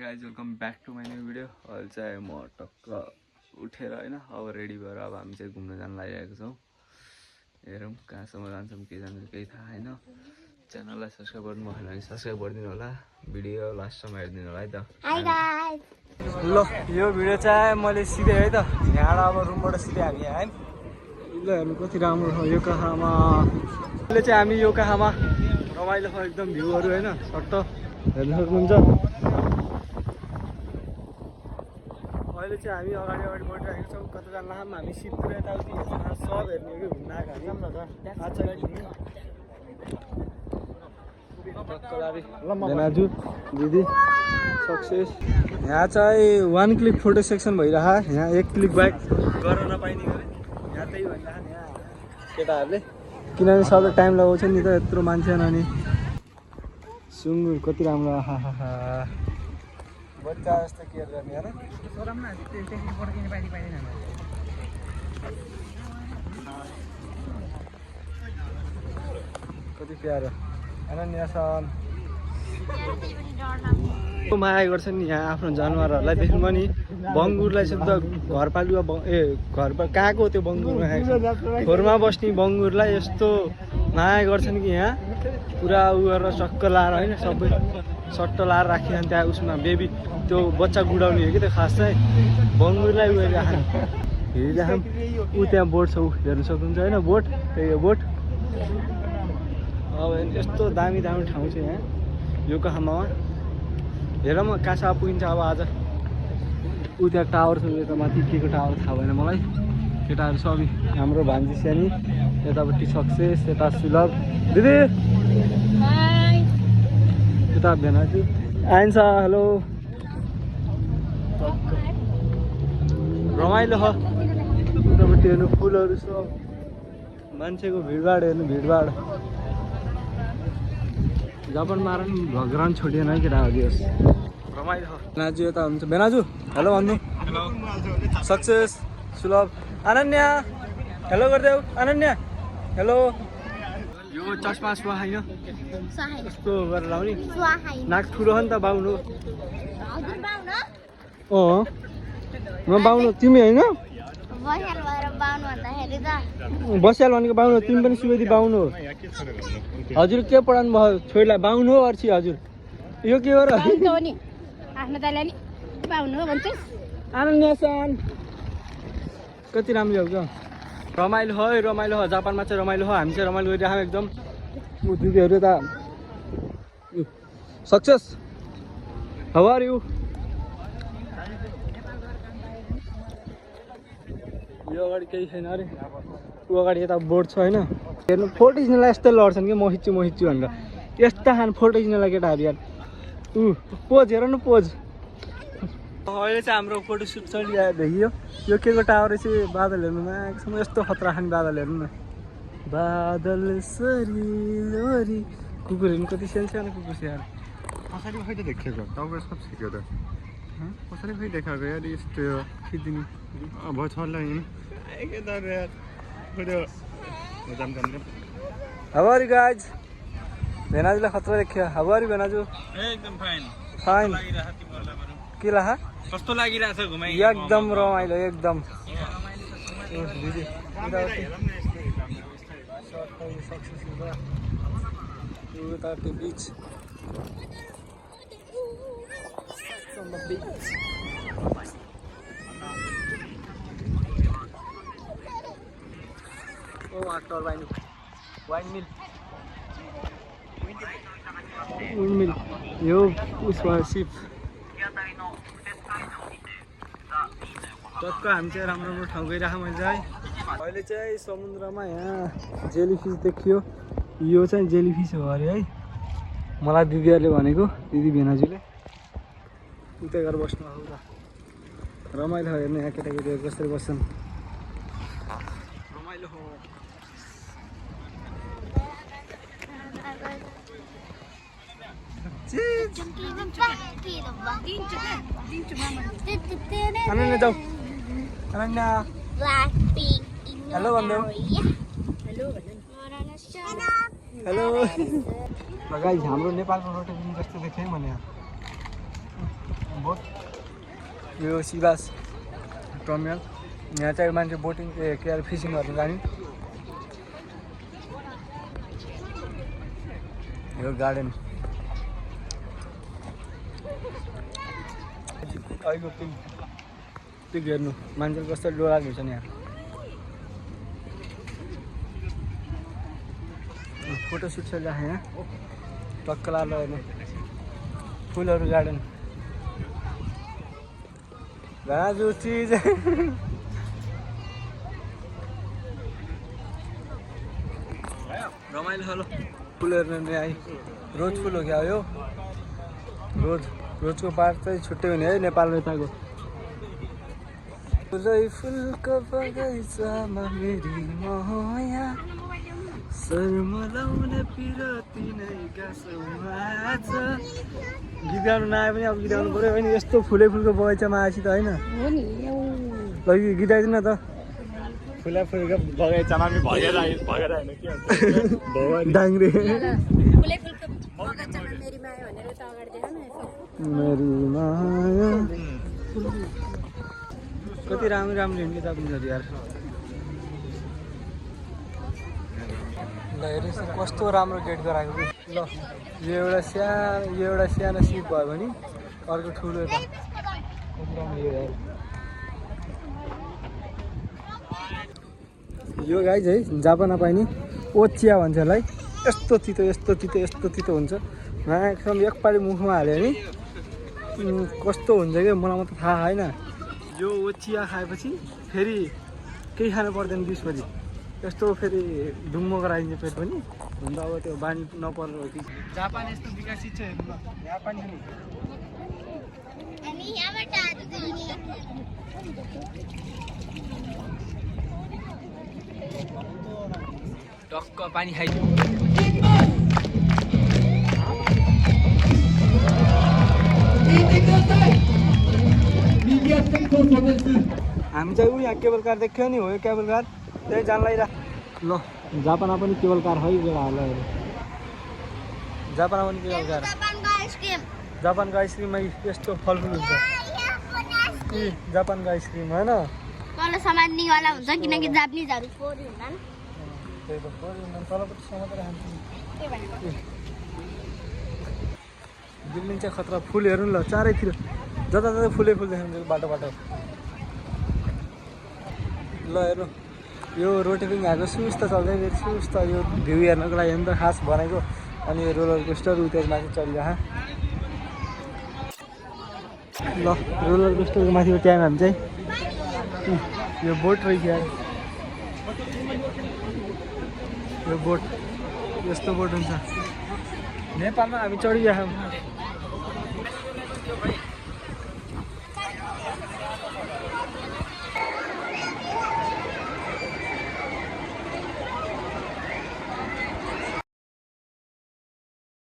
Guys welcome back to my new video. अहिले चाहिँ म टक्क उठेर होइन अब रेडी भएर अब हामी चाहिँ घुम्न जान लागिरहेको छौँ। हेरौँ कहाँसम्म जान्छौँ के जान्छौँ केही थाहा छैन। च्यानललाई सब्सक्राइब गर्नु भएन भने सब्सक्राइब गरिदिनु होला, भिडियो लास्टसम्म हेरिदिनु होला है त। ल यो भिडियो चाहिँ मैले सिधै है त यहाँबाट अब रुमबाट सिधै हामी आयौँ। ल हेर्नु कति राम्रो छ यो कहाँमा। अहिले चाहिँ हामी यो कहाँमा रमाइलो छ एकदम भ्यूहरू होइन सट्ट हेर्नु सक्नुहुन्छ। अहिले चाहिँ हामी अगाडि बढिरहेको छौँ। कता जान लाग्छौँ हामी सिटतिर यताउति सब हेर्ने हो कि घुम्न आएको हामी। बेनाजु दिदी सक्सेस। यहाँ चाहिँ 1 क्लिक फोटो सेक्सन भइरहेको। यहाँ 1 क्लिक ब्याक गर्न नपाइने यहाँ त्यही भनिरहेको यहाँ केटाहरूले, किनभने सबै टाइम लगाउँछ नि त यत्रो मान्छे अनि सुँगुर कति राम्रो। आहा बच्चा जस्तो केयर गर्ने होइन। कति प्यारो अनन्यासन माया गर्छन् नि यहाँ आफ्नो जनावरहरूलाई। देख्नु पनि बङ्गुरलाई चाहिँ घरपालुवा कहाँको त्यो बङ्गुरमा खोरमा बस्ने बङ्गुरलाई यस्तो माया गर्छन् कि यहाँ पुरा उ गरेर चक्क लाएर होइन सबै सट्ट लाएर राखिरहन् त्यहाँ उसमा बेबी त्यो बच्चा गुडाउने हो कि त्यो खास चाहिँ बङ्गुरलाई उयो हेरिराखौँ। ऊ त्यहाँ बोट छ ऊ हेर्नु सक्नुहुन्छ होइन बोट त्यही हो बोट। अब यस्तो दामी दामी ठाउँ छ यहाँ यो कहाँमा। हेर म कहाँसम्म पुगिन्छ अब आज। ऊ त्यहाँ टावर छ यता माथि के को टावर थाहा भएन मलाई। केटाहरू सबै हाम्रो भान्जी सानी यतापट्टि सक्सेस यता सुलभ दिदी यता भेनाजु आइन्छ। हेलो रमाइलो छ उतापट्टि हेर्नु फुलहरू सब मान्छेको भिडभाड हेर्नु भिडभाड। जापानमा आएर नि भगवान छोडिएन है केटा दियोस् रमाइलो छ। बेनाजु यता हुन्छ बेनाजु हेलो भन्नु सक्सेस सुलभ अनन्या हेलो गरिदेऊ अनन्या हेलो। यो चस्मा सुहा होइन यस्तो गरेर लाउने नाक ठुलो हो नि त बाउनु। अँ म बाउनु तिमी होइन बस्याल भनेको बाउनु तिमी पनि सुवेदी बाउनु हो। हजुर के पढाउनु भयो छोरीलाई बाउनु हो अर्सी हजुर यो के हो र अनन्यासन कति राम्रो हो क्या रमाइलो हो रमाइलो हो। जापानमा चाहिँ रमाइलो हो हामी चाहिँ रमाइलो गरिरहेको एकदम। दिदीहरू त सक्सेस हाउ आर यु। यो अगाडि केही छैन अरे ऊ अगाडि यता बोर्ड छ होइन। हेर्नु फोटो खिच्नलाई यस्तो लड्छन् कि म खिच्छु भनेर यस्ता खान फोटो खिच्नलाई केटाहरू यार। ऊ पोज हेर न पोज। अहिले चाहिँ हाम्रो फोटो सुट चलिरहेको देखियो। यो के को टावर चाहिँ बादल हेर्नुमा एकसम्म यस्तो खतरा खाने बादल हेर्नु न बादल सरी कुकुर हेर्नु कति सानो सानो कुकुर छ यार। कसरी खै त देखेको तपाईँ सब सिक्यो त कसरी खै देखाएको यार यस्तो खिचिदिनु अब छल्ला हाउ आर यु गाइज। भेनाजुलाई खतरा देखियो। हाउ आर यु भेनाजु। एकदम फाइन फाइन के लाहा कस्तो लागिरहेछ घुमाइ एकदम रमाइलो एकदम। दिदी बिच वाइन मिल यो उसमा सिप टक्क हामी चाहिँ राम्रो राम्रो ठाउँ गइरहेको मैले चाहिँ। अहिले चाहिँ समुद्रमा यहाँ जेलीफिस देखियो। यो चाहिँ जेलीफिस हो अरे है मलाई दिदीहरूले भनेको दिदी भेनाजुले। उतै गरेर बस्नु हो त रमाइलो हो हेर्नु यहाँ केटाकेटीहरू कसरी बस्छन् रमाइलो हो। अनन्या जाऊ अनन्या हेलो भन्देऊ हेलो। गाइस हाम्रो नेपालको रोटेपिङ जस्तो देखेँ मैले बोट यो सिलास टर्मिनल यहाँ चाहिँ मान्छे बोटिङ के अरे फिसिङ गर्नु जाने यो गार्डन अहिलेको पिक हेर्नु मान्छेले कस्तो डोला हुन्छ नि यहाँ फोटोसुट चलिरहेको यहाँ टक्क लालो हेर्नु फुलहरू गार्डन राजु चिज रमाइलो खालो फुलहरू आइ रोज फुल हो क्या यो रोजको पार्ट चाहिँ छुट्टै हुने है नेपालमा यताको फुलको बगैँचामा मेरी माया सरमलाउने पिरती नै गाँसौमाछ गीत गाउनु नआए पनि अब गीत गाउनु पऱ्यो होइन यस्तो फुलको बगैँचामा आएपछि त होइन ल गीत गाइदिनु न त फुलको बगैँचामा पनि भगेर होइन के भन्छ डाङ्ग्रे मेरी माया भनेर त अगाडि देखाउन मेरी माया कति राम्रो राम्रो हिँड्ने तपाईँहरू यार ल हेर्नुहोस् न कस्तो राम्रो गेट गराएको ल यो एउटा सानो सिप भयो भने अर्को ठुलो यता यो गाई है जापानमा पाइने ओचिया भन्छ यसलाई यस्तो तितो हुन्छ एकदम एकपालि मुखमा हाल्यो भने कस्तो हुन्छ क्या मलाई मात्रै थाहा छैन यो ओचिया खाएपछि फेरि केही खानु पर्दैन दिउँसोपछि यस्तो फेरि डुङ्गो गराइदिन्छ पेट पनि हुन त अब त्यो बानी नपर्नु हो कि जापान यस्तो विकसित छ हेर्नु ल यहाँ पनि टक्क पानी खाइदियो हामी चाहिँ उयो यहाँ केबल कार देख्यो नि हो यो केबल कार त्यही जान लागिरह ल जापानमा पनि केबल कार है हाल्नु जापानमा पनि केबल कार जापानको आइसक्रिममा यस्तो फलफुल हुन्छ जापानको आइसक्रिम होइन तल सामान निवाला हुन्छ किनकि जापानिजहरु फोरी हुन्छन् त्यही त फोरी हुन्छन् तलपट्टि समातेर खान्छन् के भनेको बिल्डिङ चाहिँ खतरा फुल हेर्नु ल चारैतिर जता फुलै फुल देखाउँछ बाटो ल हेर्नु यो रोटेपिङ हाएको सुस्त चल्दै सुस्त यो भ्यू हेर्नको लागि त खास बनाएको अनि यो रोलर कोस्टर उता माथि चलिरह ल रोलर कोस्टरको माथिको टाइम हामी चाहिँ यो बोट रहेछ यार यो बोट यस्तो बोट हुन्छ नेपालमा हामी चढिरहेको